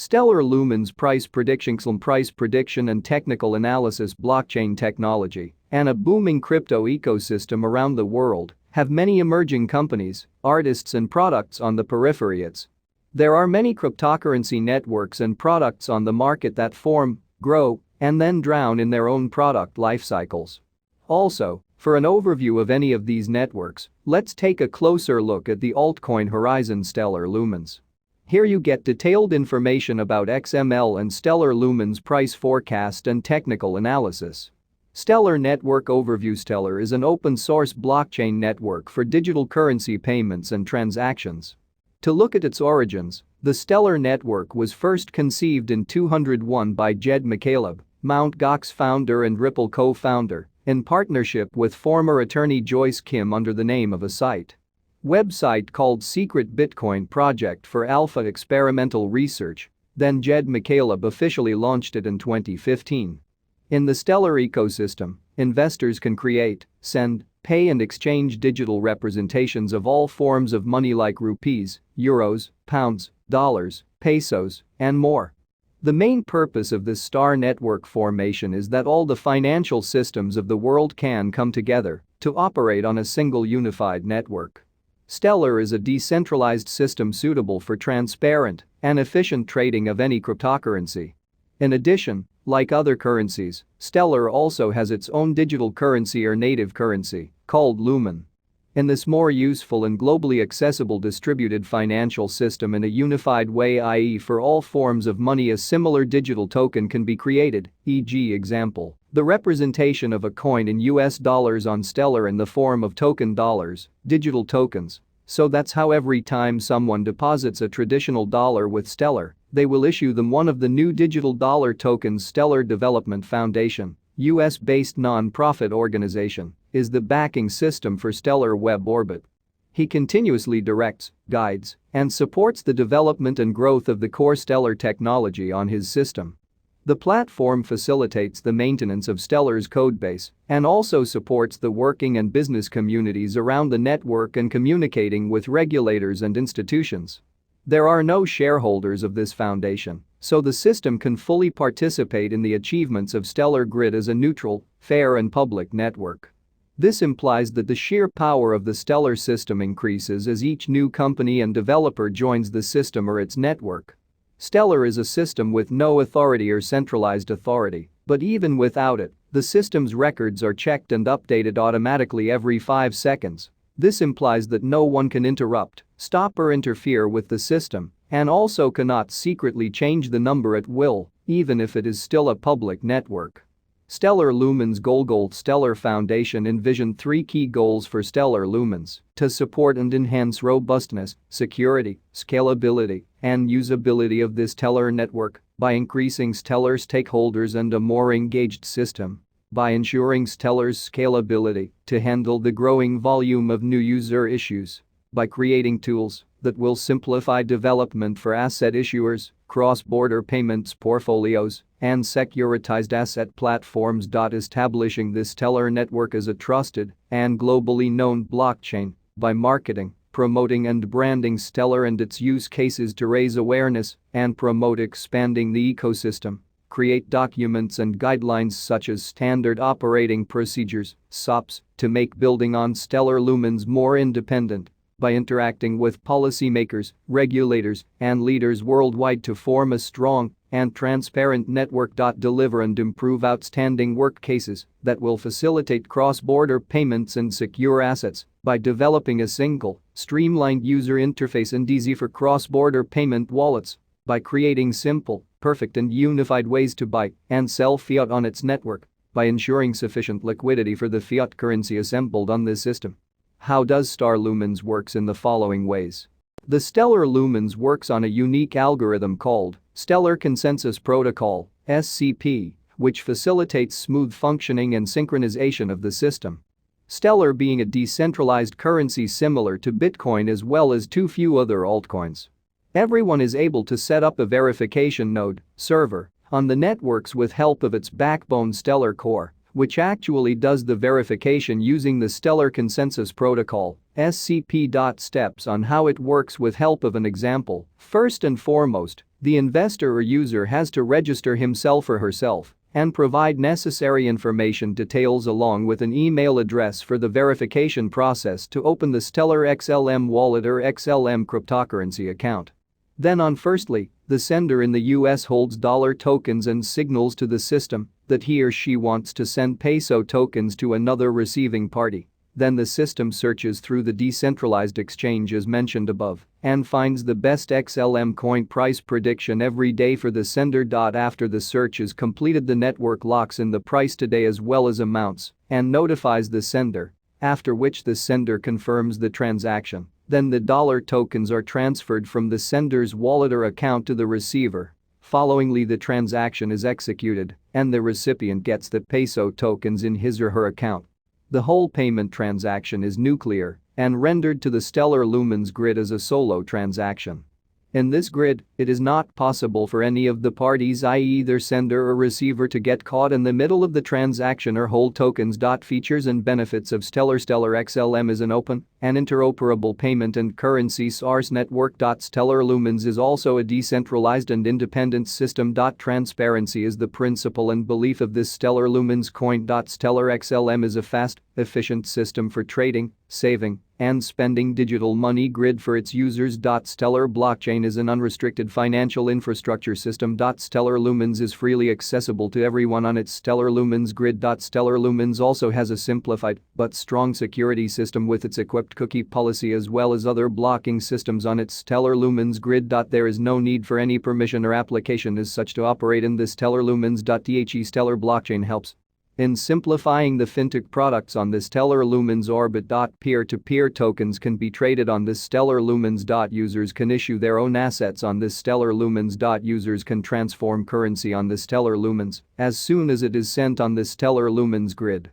Stellar Lumens price prediction and technical analysis blockchain technology and a booming crypto ecosystem around the world have many emerging companies, artists and products on the periphery. There are many cryptocurrency networks and products on the market that form, grow, and then drown in their own product life cycles. Also, for an overview of any of these networks, let's take a closer look at the altcoin horizon Stellar Lumens. Here you get detailed information about XML and Stellar Lumens price forecast and technical analysis. Stellar Network Overview. Stellar is an open-source blockchain network for digital currency payments and transactions. To look at its origins, the Stellar Network was first conceived in 2001 by Jed McCaleb, Mt. Gox founder and Ripple co-founder, in partnership with former attorney Joyce Kim under the name of a website called Secret Bitcoin Project for Alpha Experimental Research. Then Jed McCaleb officially launched it in 2015. In the Stellar ecosystem, investors can create, send, pay and exchange digital representations of all forms of money like rupees, euros, pounds, dollars, pesos, and more. The main purpose of this star network formation is that all the financial systems of the world can come together to operate on a single unified network. Stellar is a decentralized system suitable for transparent and efficient trading of any cryptocurrency. In addition, like other currencies, Stellar also has its own digital currency or native currency, called Lumen. In this more useful and globally accessible distributed financial system in a unified way, i.e. for all forms of money, a similar digital token can be created, e.g. example, the representation of a coin in US dollars on Stellar in the form of token dollars, digital tokens. So that's how every time someone deposits a traditional dollar with Stellar, they will issue them one of the new digital dollar tokens. Stellar Development Foundation, US-based non-profit organization, is the backing system for Stellar Web Orbit. He continuously directs, guides, and supports the development and growth of the core Stellar technology on his system. The platform facilitates the maintenance of Stellar's codebase and also supports the working and business communities around the network and communicating with regulators and institutions. There are no shareholders of this foundation, so the system can fully participate in the achievements of Stellar Grid as a neutral, fair and public network. This implies that the sheer power of the Stellar system increases as each new company and developer joins the system or its network. Stellar is a system with no authority or centralized authority, but even without it, the system's records are checked and updated automatically every 5 seconds. This implies that no one can interrupt, stop or interfere with the system, and also cannot secretly change the number at will, even if it is still a public network. Stellar Lumens Goal. Stellar Foundation envisioned 3 key goals for Stellar Lumens: to support and enhance robustness, security, scalability, and usability of this Stellar network by increasing Stellar stakeholders and a more engaged system, by ensuring Stellar's scalability to handle the growing volume of new user issues, by creating tools that will simplify development for asset issuers, cross-border payments portfolios, and securitized asset platforms. Establishing this Stellar network as a trusted and globally known blockchain by marketing, promoting and branding Stellar and its use cases to raise awareness and promote expanding the ecosystem. Create documents and guidelines such as standard operating procedures, SOPs, to make building on Stellar Lumens more independent, by interacting with policymakers, regulators, and leaders worldwide to form a strong and transparent network. Deliver and improve outstanding work cases that will facilitate cross-border payments and secure assets by developing a single, streamlined user interface and easy for cross-border payment wallets, by creating simple, perfect and unified ways to buy and sell fiat on its network, by ensuring sufficient liquidity for the fiat currency assembled on this system. How does Stellar Lumens works? In the following ways. The Stellar Lumens works on a unique algorithm called Stellar Consensus Protocol, SCP, which facilitates smooth functioning and synchronization of the system. Stellar being a decentralized currency similar to Bitcoin as well as too few other altcoins. Everyone is able to set up a verification node, server, on the networks with help of its backbone Stellar Core, which actually does the verification using the Stellar Consensus Protocol, SCP. Steps on how it works with help of an example. First and foremost, The investor or user has to register himself or herself and provide necessary information details along with an email address for the verification process to open the Stellar XLM wallet or XLM cryptocurrency account. Then firstly, the sender in the US holds dollar tokens and signals to the system that he or she wants to send peso tokens to another receiving party. Then the system searches through the decentralized exchange as mentioned above and finds the best XLM coin price prediction every day for the sender. After the search is completed, the network locks in the price today as well as amounts and notifies the sender, after which the sender confirms the transaction. Then the dollar tokens are transferred from the sender's wallet or account to the receiver. Followingly, the transaction is executed and the recipient gets the peso tokens in his or her account. The whole payment transaction is nuclear and rendered to the Stellar Lumens grid as a solo transaction. In this grid, it is not possible for any of the parties, i.e. either sender or receiver, to get caught in the middle of the transaction or hold tokens. Features and benefits of Stellar XLM is an open and interoperable payment and currency source network. Stellar Lumens is also a decentralized and independent system. Transparency is the principle and belief of this Stellar Lumens coin. Stellar XLM is a fast, efficient system for trading, saving, and spending digital money grid for its users. Stellar blockchain is an unrestricted financial infrastructure system. Stellar Lumens is freely accessible to everyone on its Stellar Lumens grid. Stellar Lumens also has a simplified but strong security system with its equipped cookie policy as well as other blocking systems on its Stellar Lumens grid. There is no need for any permission or application as such to operate in this Stellar Lumens. The Stellar blockchain helps in simplifying the fintech products on the Stellar Lumens orbit. Peer-to-peer tokens can be traded on this Stellar Lumens. Users can issue their own assets on this Stellar Lumens. Users can transform currency on the Stellar Lumens as soon as it is sent on the Stellar Lumens grid.